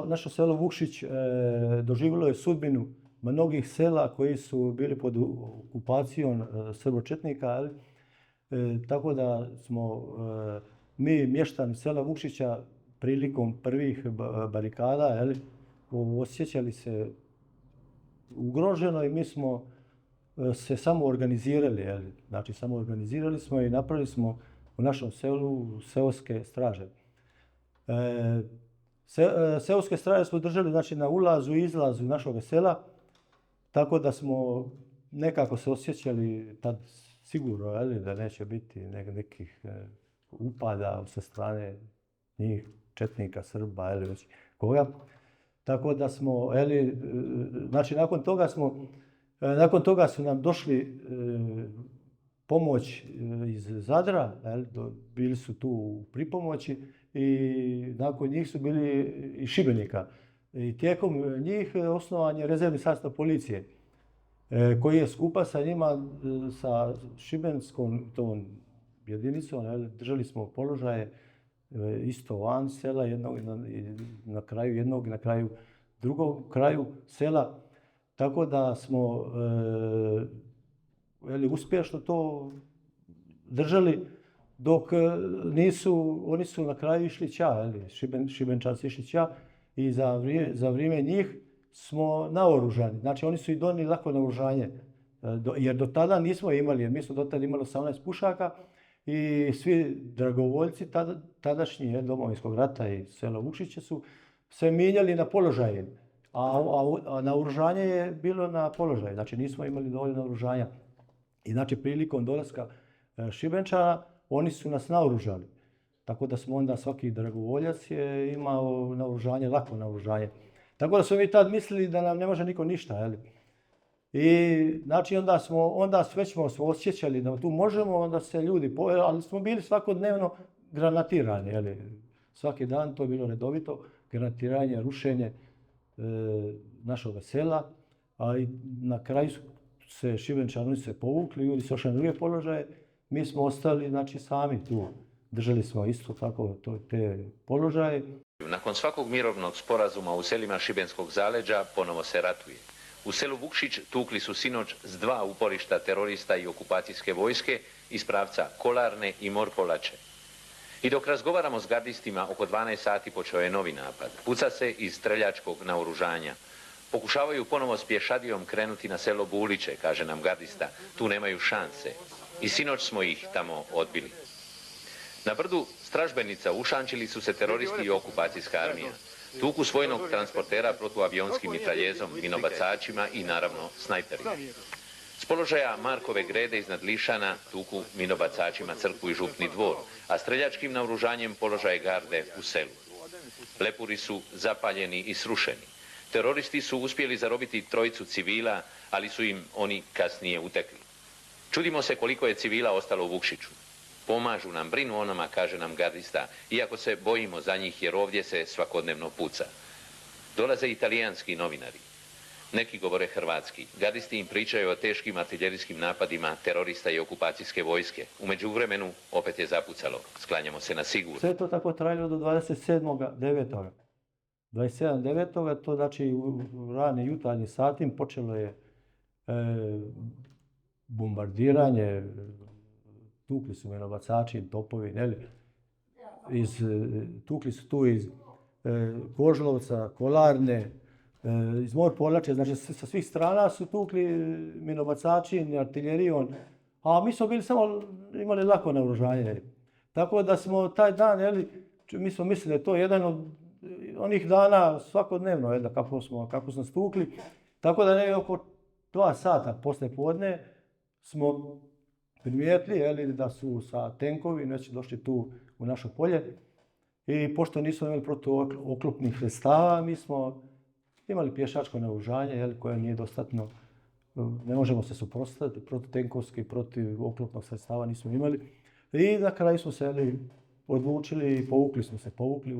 Naše selo Vukšić doživjelo je sudbinu mnogih sela koji su bili pod okupacijom srbočetnika, tako da smo mi mještani sela Vukšića prilikom prvih barikada osjećali se ugroženo i mi smo se samo organizirali. Znači, samo organizirali smo i napravili smo u našem selu seoske straže. Seoske straže smo držali, znači, na ulazu i izlazu našeg sela, tako da smo nekako se osjećali tad sigurno da neće biti nekih upada sa strane njih, četnika, Srba ili već koga. Tako da smo, znači nakon toga su nam došli pomoć iz Zadra, bili su tu u pripomoći i nakon njih su bili iz Šibenika. I tijekom njih osnovan je rezervni sastav policije koji je skupa sa njima, sa šibenskom tom jedinicom, držali smo položaje isto van sela, na kraju jednog i na kraju drugog kraju sela. Tako da smo uspješno to držali dok oni su na kraju išli ća, Šibenčanci išli ća i za vrijeme njih smo naoružani. Znači oni su i donijeli lako naoružanje, jer do tada nismo imali, jer mi smo do tada imali 18 pušaka i svi dragovoljci tadašnji Domovinskog rata i sela Vukšića su se mijenjali na položaje. A naoružanje je bilo na položaju, znači nismo imali dovoljno naoružanja. I znači prilikom dolaska Šibenčana oni su nas naoružali. Tako da smo onda svaki dragovoljac je imao naoružanje, lako naoružanje. Tako da smo mi tad mislili da nam ne može niko ništa. I znači onda već smo se osjećali da tu možemo, onda se ljudi ali smo bili svakodnevno granatirani. Svaki dan to je bilo redovito, granatiranje, rušenje našeg sela, a i na kraju se Šibenčani se povukli, ljudi su ošli na druge položaje, mi smo ostali znači sami tu. Držali smo isto tako te položaje. Nakon svakog mirovnog sporazuma u selima Šibenskog zaleđa ponovo se ratuje. U selu Vukšić tukli su sinoć s 2 uporišta terorista i okupacijske vojske iz pravca Kolarne i Morpolače. I dok razgovaramo s gardistima, oko 12 sati počeo je novi napad. Puca se iz streljačkog naoružanja. Pokušavaju ponovo s pješadijom krenuti na selo Buliće, kaže nam gardista. Tu nemaju šanse. I sinoć smo ih tamo odbili. Na brdu Stražbenica ušančili su se teroristi i okupacijska armija. Tuku s vojnog transportera protuavionskim mitraljezom, minobacačima i naravno snajperima. S položaja Markove grede iznad Lišana tuku minobacačima crkvu i župni dvor, a streljačkim naoružanjem položaje garde u selu. Lepuri su zapaljeni i srušeni. Teroristi su uspjeli zarobiti 3 civila, ali su im oni kasnije utekli. Čudimo se koliko je civila ostalo u Vukšiću. Pomažu nam, brinu o nama, kaže nam gardista, iako se bojimo za njih jer ovdje se svakodnevno puca. Dolaze italijanski novinari. Neki govore hrvatski. Gardisti im pričaju o teškim artiljerijskim napadima terorista i okupacijske vojske. U međuvremenu opet je zapucalo. Sklanjamo se na sigurno. Sve to tako trajalo do 27.9. 27.9. to znači u ranim jutarnjim satima počelo je bombardiranje. Tukli su minobacači, topovi, tukli su tu iz Kožlovca, Kolarne, iz Morpolače, znači sa svih strana su tukli minobacači, artiljerijom, a mi smo bili samo, imali lako naoružanje. Tako da smo taj dan, mi smo mislili da je to jedan od onih dana svakodnevno, kako smo stukli. Tako da oko 2 sata poslije podne smo primijetili da su tenkovi već došli tu u naše polje i pošto nismo imali protuoklopnih sredstava, mi smo imali pješačko naoružanje koje nije dostatno, ne možemo se suprotstaviti, protutenkovski, protiv oklopnog sredstava nismo imali. I na kraju smo se odlučili i povukli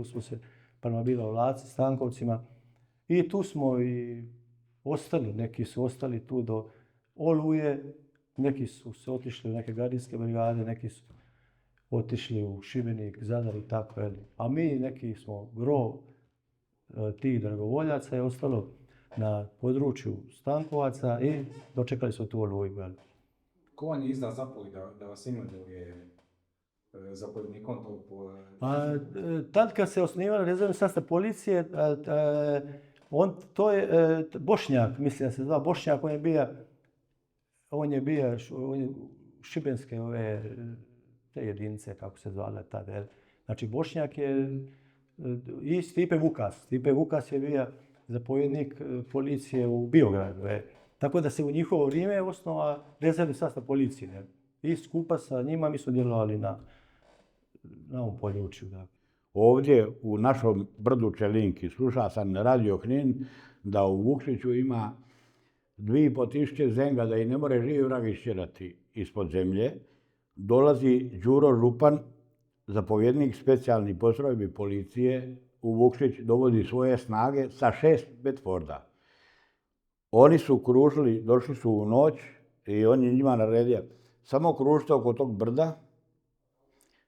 smo se prema Bilovlaci, Stankovcima i tu smo i ostali, neki su ostali tu do Oluje, neki su se otišli u neke gardijske brigade, neki su otišli u Šibenik, Zadar i tako. A mi neki smo tih dragovoljaca je ostalo na području Stankovaca i dočekali su tu Oluju. Jel. Ko vam je izdao zapovjed da vas imenuje zapovjednikom tog Tad kad se osnivali rezervni sastav policije, to je Bošnjak, mislim da se zva Bošnjak, on je bio šibenske te jedinice, kako se zvala tada. Jel. Znači Bošnjak je i Stipe Vukas. Stipe Vukas je bio zapovjednik policije u Biogradu. Tako da se u njihovo vrijeme je osnova rezervni sastav policije. Jel. I skupa sa njima mi smo djelovali na ovom području. Dakle. Ovdje u našom brdu Čelinki slušao sam na radio Knin da u Vukšiću ima 2500 zenga, da i ne more živi vrag išćerati ispod zemlje. Dolazi Đuro Župan, zapovjednik specijalnih postrojbi policije u Vukšić, dovodi svoje snage sa 6 Bedforda. Oni su kružili, došli su u noć i on je njima naredio samo kružite oko tog brda,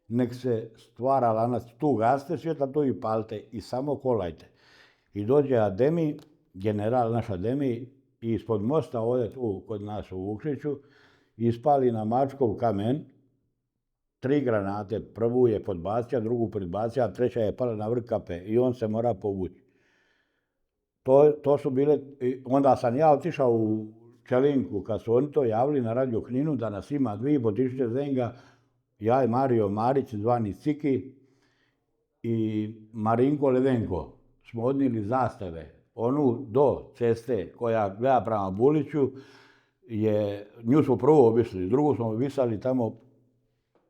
nek se stvara lanac, tu gasite svjetla, tu i palite i samo kolajte. I dođe Ademi, general naš Ademi, i ispod mosta ovdje tu kod nas u Vukšiću ispali na Mačkov kamen 3 granate. Prvu je podbacio, drugu predbacio, a treća je pala na vrh kape i on se mora povući. To su bile, onda sam ja otišao u Čelinku kad su oni to javili na radio Kninu da nas ima 2500 zenga. Ja i Mario Marić, zvani Ciki, i Marinko Ledenko smo odnijeli zastave. Onu do ceste koja gleda prema Buliću, nju smo prvo obisli, drugu smo obisali tamo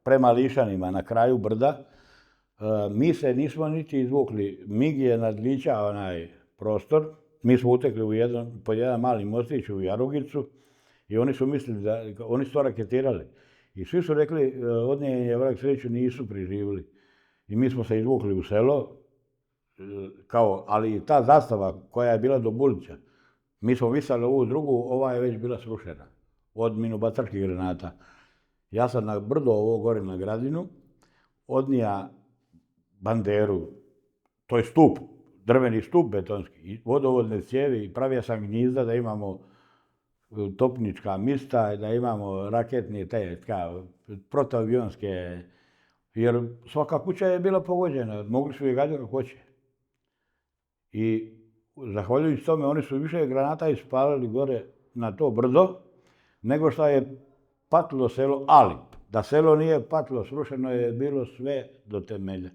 prema Lišanima na kraju brda. Mi se nismo niti izvukli. Mig je nadliča onaj prostor. Mi smo utekli pod jedan mali mostić u Jarugicu i oni su mislili oni su to raketirali. I svi su rekli, odnijen je vrag sreću, nisu preživjeli. I mi smo se izvukli u selo, ali ta zastava koja je bila do Bulića, mi smo visali ovu drugu, ova je već bila srušena od minobacačkih granata. Ja sam na brdo ovo gore na Gradinu odnija banderu, to je stup, drveni stup betonski, vodovodne cijevi i pravio sam gnjizda da imamo topnička mista, da imamo raketne protuavionske, jer svaka kuća je bila pogođena, mogli su je gađati kako hoće. I zahvaljujući tome oni su više granata ispalili gore na to brdo nego što je patilo selo, ali da selo nije patilo, srušeno je bilo sve do temelja.